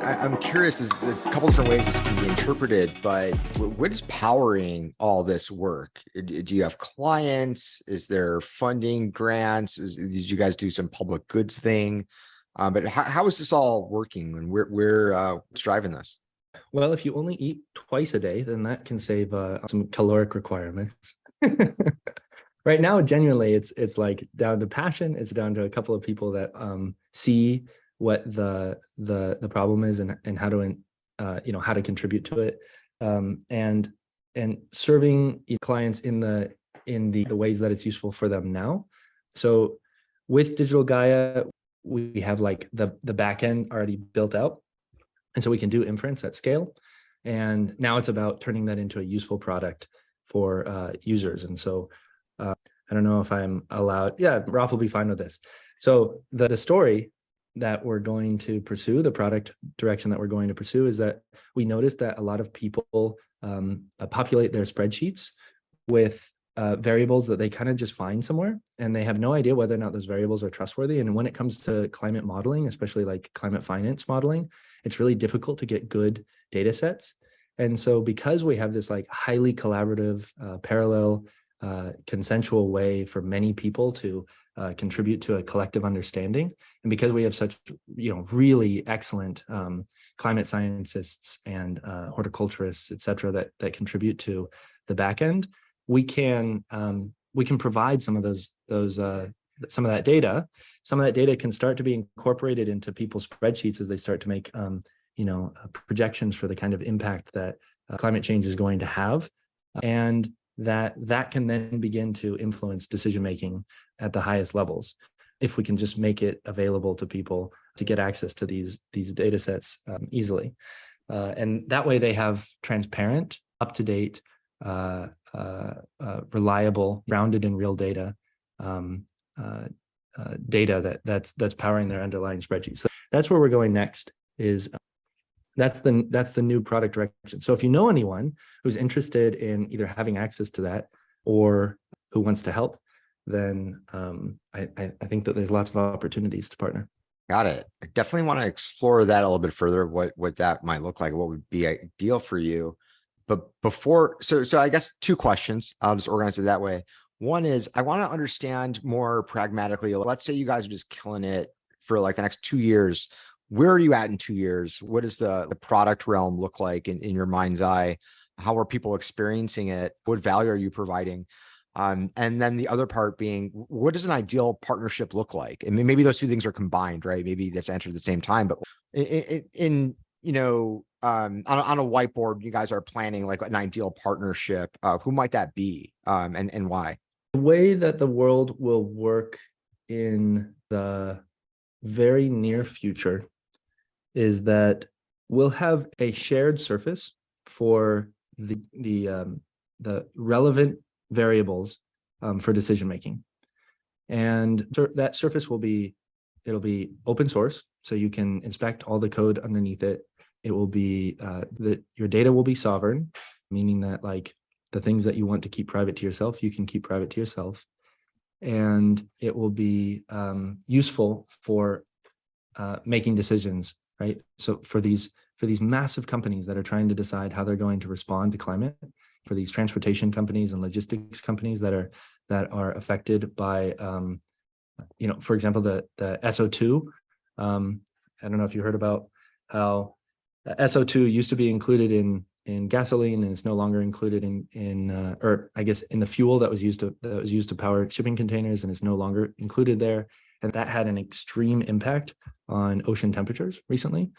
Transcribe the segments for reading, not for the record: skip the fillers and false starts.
I'm curious, there's a couple different ways this can be interpreted, but what is powering all this work? Do you have clients? Is there funding, grants? Did you guys do some public goods thing? But how is this all working, and what's driving this? Well, if you only eat twice a day, then that can save some caloric requirements. Right now, genuinely, it's like down to passion. It's down to a couple of people that see what the problem is and how to how to contribute to it, and serving clients in the ways that it's useful for them now. So with Digital Gaia, we have like the backend already built out, and so we can do inference at scale. And now it's about turning that into a useful product for users. And so I don't know if I'm allowed. Yeah, Ralph will be fine with this. So the story that we're going to pursue, the product direction that we're going to pursue, is that we noticed that a lot of people populate their spreadsheets with variables that they kind of just find somewhere, and they have no idea whether or not those variables are trustworthy. And when it comes to climate modeling, especially like climate finance modeling, it's really difficult to get good data sets. And so because we have this like highly collaborative, parallel, consensual way for many people to contribute to a collective understanding, and because we have such really excellent climate scientists and horticulturists, et cetera, that contribute to the back end, we can provide some of some of that data. Some of that data can start to be incorporated into people's spreadsheets as they start to make projections for the kind of impact that climate change is going to have, and that can then begin to influence decision making at the highest levels, if we can just make it available to people to get access to these data sets easily. And that way they have transparent, up-to-date, reliable, grounded in real data, data that's powering their underlying spreadsheets. So that's where we're going next. That's the new product direction. So if you know anyone who's interested in either having access to that or who wants to help, then I think that there's lots of opportunities to partner. Got it. I definitely want to explore that a little bit further, what that might look like, what would be ideal for you. But before, so I guess two questions. I'll just organize it that way. One is, I want to understand more pragmatically. Let's say you guys are just killing it for like the next 2 years. Where are you at in 2 years? What does the product realm look like in your mind's eye? How are people experiencing it? What value are you providing? And then the other part being, what does an ideal partnership look like? I mean, maybe those two things are combined, right? Maybe that's answered at the same time, but on a whiteboard, you guys are planning like an ideal partnership. Who might that be, and why? The way that the world will work in the very near future is that we'll have a shared surface for the relevant variables for decision making, and that surface will be open source, so you can inspect all the code underneath it. It will be that your data will be sovereign, meaning that like the things that you want to keep private to yourself, you can keep private to yourself, and it will be useful for making decisions, right? So for these massive companies that are trying to decide how they're going to respond to climate, for these transportation companies and logistics companies that are affected by, for example, the SO2. I don't know if you heard about how SO2 used to be included in gasoline, and it's no longer included or I guess in the fuel that was used to power shipping containers, and it's no longer included there. And that had an extreme impact on ocean temperatures recently.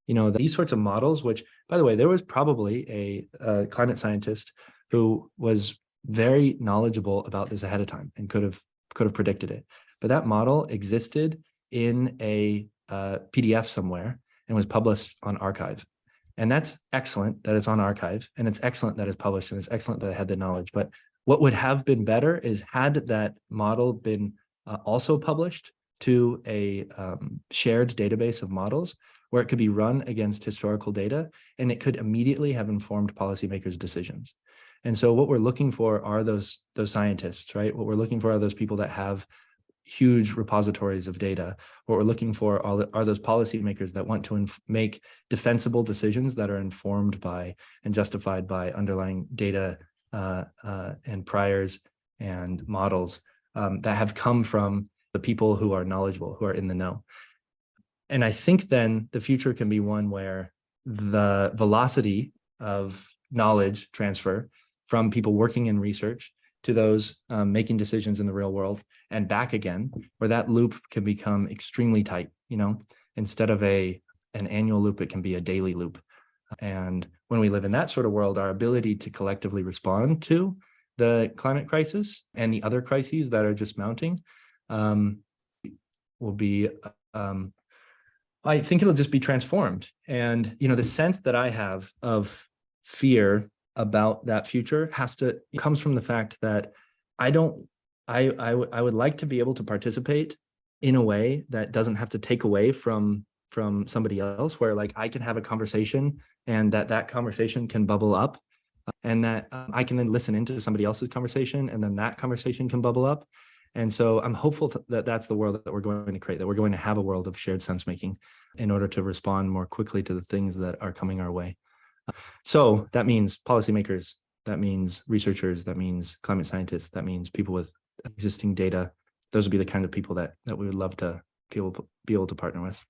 These sorts of models, which, by the way, there was probably a climate scientist who was very knowledgeable about this ahead of time and could have predicted it. But that model existed in a PDF somewhere and was published on arXiv. And that's excellent that it's on arXiv, and it's excellent that it's published, and it's excellent that it had the knowledge. But what would have been better is had that model been also published to a shared database of models where it could be run against historical data, and it could immediately have informed policymakers' decisions. And so what we're looking for are those scientists, right? What we're looking for are those people that have huge repositories of data. What we're looking for are those policymakers that want to make defensible decisions that are informed by and justified by underlying data and priors and models that have come from the people who are knowledgeable, who are in the know. And I think then the future can be one where the velocity of knowledge transfer from people working in research to those making decisions in the real world and back again, where that loop can become extremely tight. Instead of an annual loop, it can be a daily loop. And when we live in that sort of world, our ability to collectively respond to the climate crisis and the other crises that are just mounting will be, I think it'll just be transformed. And, the sense that I have of fear about that future comes from the fact that I would like to be able to participate in a way that doesn't have to take away from somebody else, where like I can have a conversation and that conversation can bubble up and that I can then listen into somebody else's conversation and then that conversation can bubble up. And so I'm hopeful that that's the world that we're going to create, that we're going to have a world of shared sense making in order to respond more quickly to the things that are coming our way. So that means policymakers, that means researchers, that means climate scientists, that means people with existing data. Those would be the kind of people that we would love to be able to partner with.